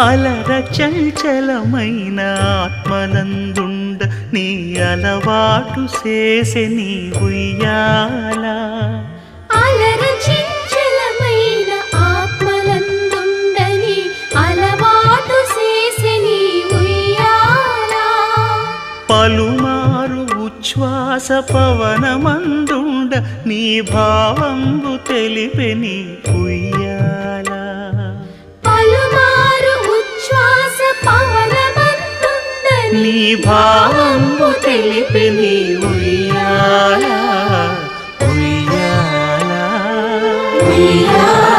అలర చంచలమైన ఆత్మనందుండ నీ అలవాటు చేసే నీ ఉయ్యాల అలర చంచలమైన ఆత్మనందుండ నీ అలవాటు చేసే నీ ఉయ్యాల పలుమారు ఉచ్ఛ్వాస పవనమందుండ నీ భావంబు తెలిపే నీ ఉయ్యాల నీ భావంబు తెలిపి నీ ఉయ్యాల ఉయ్యాల ఉయ్యాల.